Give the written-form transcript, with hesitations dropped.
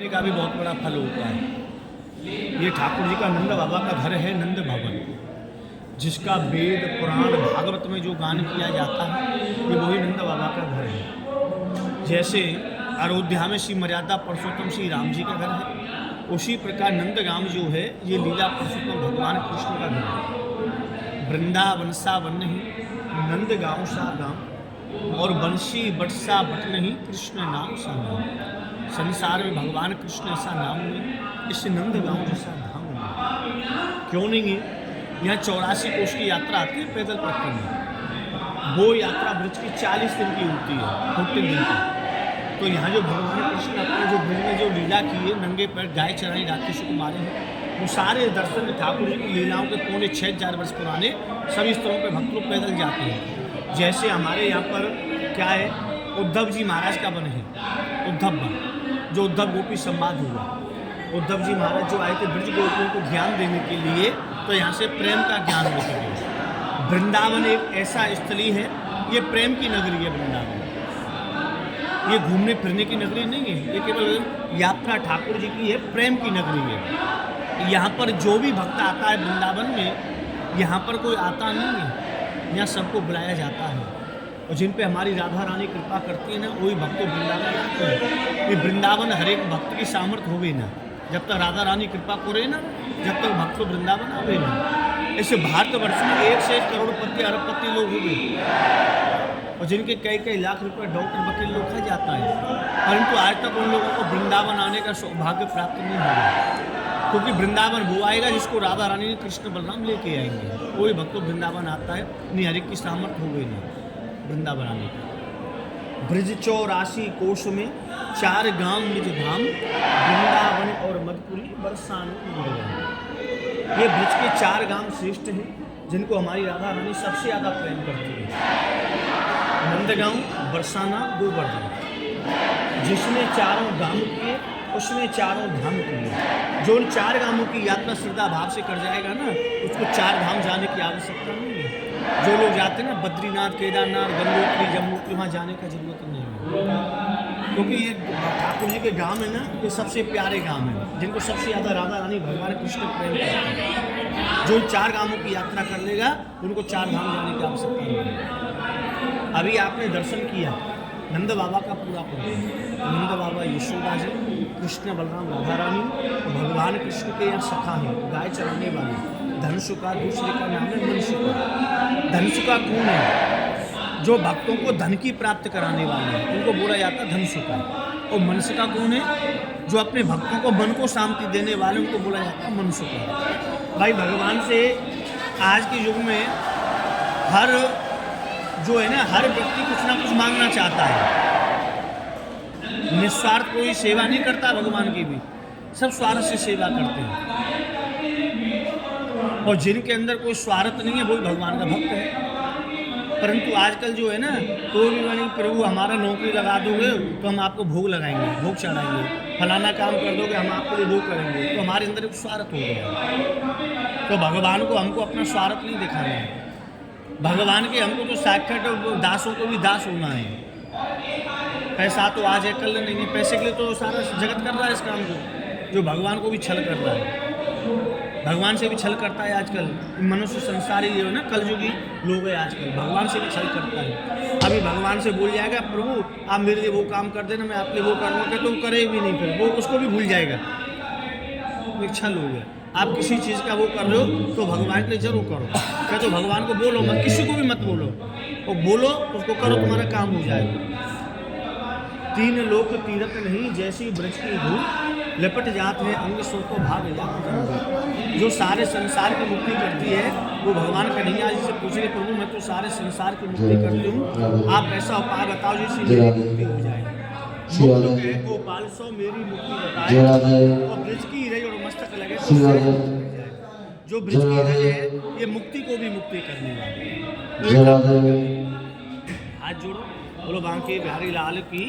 का भी बहुत बड़ा फल होता है। ये ठाकुर जी का नंद बाबा का घर है नंद भवन, जिसका वेद पुराण भागवत में जो गान किया जाता है ये वही नंद बाबा का घर है। जैसे अयोध्या में श्री मर्यादा पुरुषोत्तम श्री राम जी का घर है, उसी प्रकार नंदगांव जो है ये लीला पुरुषोत्तम भगवान कृष्ण का घर है। वृंदावन सा वन नहीं, नंदगांव सा गाँव, और बंशी बट सा बट नहीं, कृष्ण नाम सा नाम। संसार में भगवान कृष्ण ऐसा नाम नहीं, इस नंदगांव जैसा धाम नहीं। क्यों नहीं है? यहाँ 84 कोष की यात्रा आती है पैदल परिक्रमा। वो यात्रा ब्रज की 40 दिन की होती है, 14 दिन की। तो यहाँ जो भगवान कृष्ण अपने जो ब्रज में जो लीला की है, नंगे पैर गाय चराई राक्षसों को मारे हैं, वो सारे दर्शन ठाकुर जी की लीलाओं के पौने 6000 वर्ष पुराने सभी स्तरों पर भक्त लोग पैदल जाते हैं। जैसे हमारे यहाँ पर क्या है, उद्धव जी महाराज का वन है, उद्धव वन, जो उद्धव गोपी संवाद हुआ। उद्धव जी महाराज जो आए थे ब्रज गोपियों को ज्ञान देने के लिए, तो यहाँ से प्रेम का ज्ञान लेकर गए। वृंदावन एक ऐसा स्थली है, ये प्रेम की नगरी है वृंदावन। ये घूमने फिरने की नगरी नहीं है, ये केवल यात्रा ठाकुर जी की है, प्रेम की नगरी है। यहाँ पर जो भी भक्त आता है वृंदावन में, यहाँ पर कोई आता नहीं है, यहाँ सबको बुलाया जाता है। और जिन पे हमारी राधा रानी कृपा करती है ना, वही भक्त वृंदावन आते हैं। ये वृंदावन हर एक भक्त की सामर्थ्य हो गई ना, जब तक राधा रानी कृपा करे ना, जब तक भक्त वृंदावन आवे ना। ऐसे भारतवर्ष में 1 से 1 करोड़पति अरबपति लोग हो गए, और जिनके कई लाख रुपए डॉक्टर वकील लोग खा जाता है, परंतु आज तक उन लोगों को वृंदावन आने का सौभाग्य प्राप्त नहीं हुआ। क्योंकि वृंदावन वो आएगा जिसको राधा रानी कृष्ण बलराम लेके आएंगे, कोई भक्त वृंदावन आता है नहीं, हर एक की सामर्थ्य हो गई ना वृंदावन आने का। ब्रज 84 कोष में 4 गांव निज धाम, वृंदावन और मधुपुरी बरसाने नंदगांव। ये ब्रज के 4 गांव श्रेष्ठ हैं, जिनको हमारी राधा रानी सबसे ज़्यादा प्रेम करती है। नंदगांव, बरसाना, गोवर्धन। जिसने 4 गांव किए उसने 4 धाम किए। जो उन 4 गांवों की यात्रा श्रद्धा भाव से कर जाएगा ना, उसको 4 धाम जाने की आवश्यकता नहीं है। जो लोग जाते हैं ना बद्रीनाथ, केदारनाथ, गंगोत्री, जमुनोत्री, वहाँ जाने का जरूरत नहीं है। क्योंकि ये ठाकुर जी के गांव है ना, ये सबसे प्यारे गांव हैं, जिनको सबसे ज़्यादा राधा रानी भगवान कृष्ण प्रेम करते हैं। जो 4 गांवों की यात्रा कर लेगा, उनको 4 धाम जाने की आवश्यकता नहीं है। अभी आपने दर्शन किया नंद बाबा का पूरा पूरा। नंद बाबा यशोदा जी, कृष्ण बलराम राधा रानी, और भगवान कृष्ण के यहाँ सखा है, गाय चराने वाले। धनुषुका दूसरे का नाम है मनसुका। धनुषुका कौन है? जो भक्तों को धन की प्राप्त कराने वाले हैं, उनको बोला जाता है धनुषुका। और मनसुका कौन है? जो अपने भक्तों को मन को शांति देने वाले, उनको बोला जाता है मनसुका। भाई भगवान से आज के युग में हर जो है ना, हर व्यक्ति कुछ ना कुछ मांगना चाहता है। निस्वार्थ कोई सेवा नहीं करता भगवान की भी, सब स्वार्थ से सेवा करते हैं। और जिनके अंदर कोई स्वार्थ नहीं है वही भगवान का भक्त है। परंतु आजकल जो है ना, तो भी मानी प्रभु हमारा नौकरी लगा दोगे तो हम आपको भोग लगाएंगे, भोग चढ़ाएंगे, फलाना काम कर दोगे हम आपके लिए भोग करेंगे, तो हमारे अंदर एक स्वार्थ हो गया। तो भगवान को हमको अपना स्वार्थ नहीं दिखाना है। भगवान के हमको तो साक्षात दासों को भी दास होना है। पैसा तो आज है कल नहीं है, पैसे के लिए तो सारा जगत कर रहा है इस काम को, जो भगवान को भी छल कर रहा है। भगवान से भी छल करता है आजकल। मनुष्य संसारी जो है ना, कलयुगी लोग है आजकल, भगवान से भी छल करता है। अभी भगवान से भूल जाएगा प्रभु आप मेरे लिए वो काम कर देना, मैं आपके वो करूँगा, तो करे भी नहीं, फिर वो उसको भी भूल जाएगा। एक छल हो गया। आप किसी चीज़ का वो कर रहे हो तो भगवान के लिए जरूर करो। क्या तो भगवान को बोलो मत, किसी को भी मत बोलो, और बोलो तो उसको करो, तुम्हारा काम हो जाएगा। 3 लोक तीरथ नहीं, जैसी ब्रज की धूल, लपट जात है अंग सो को भाग जात। जो सारे संसार की मुक्ति करती है वो भगवान कन्हैया जी से पूछ रहे, प्रभु मैं तो सारे संसार की मुक्ति करती हूँ, आप ऐसा उपाय बताओ जिससे मेरी मुक्ति हो जाए। गोपाल सो मेरी मुक्ति बताए, और ब्रज की रज और मस्तक लगे तो जो ब्रज की रज है ये मुक्ति को भी मुक्ति करने वाली है। हाथ जोड़ो, बोलो बांके बिहारी लाल की।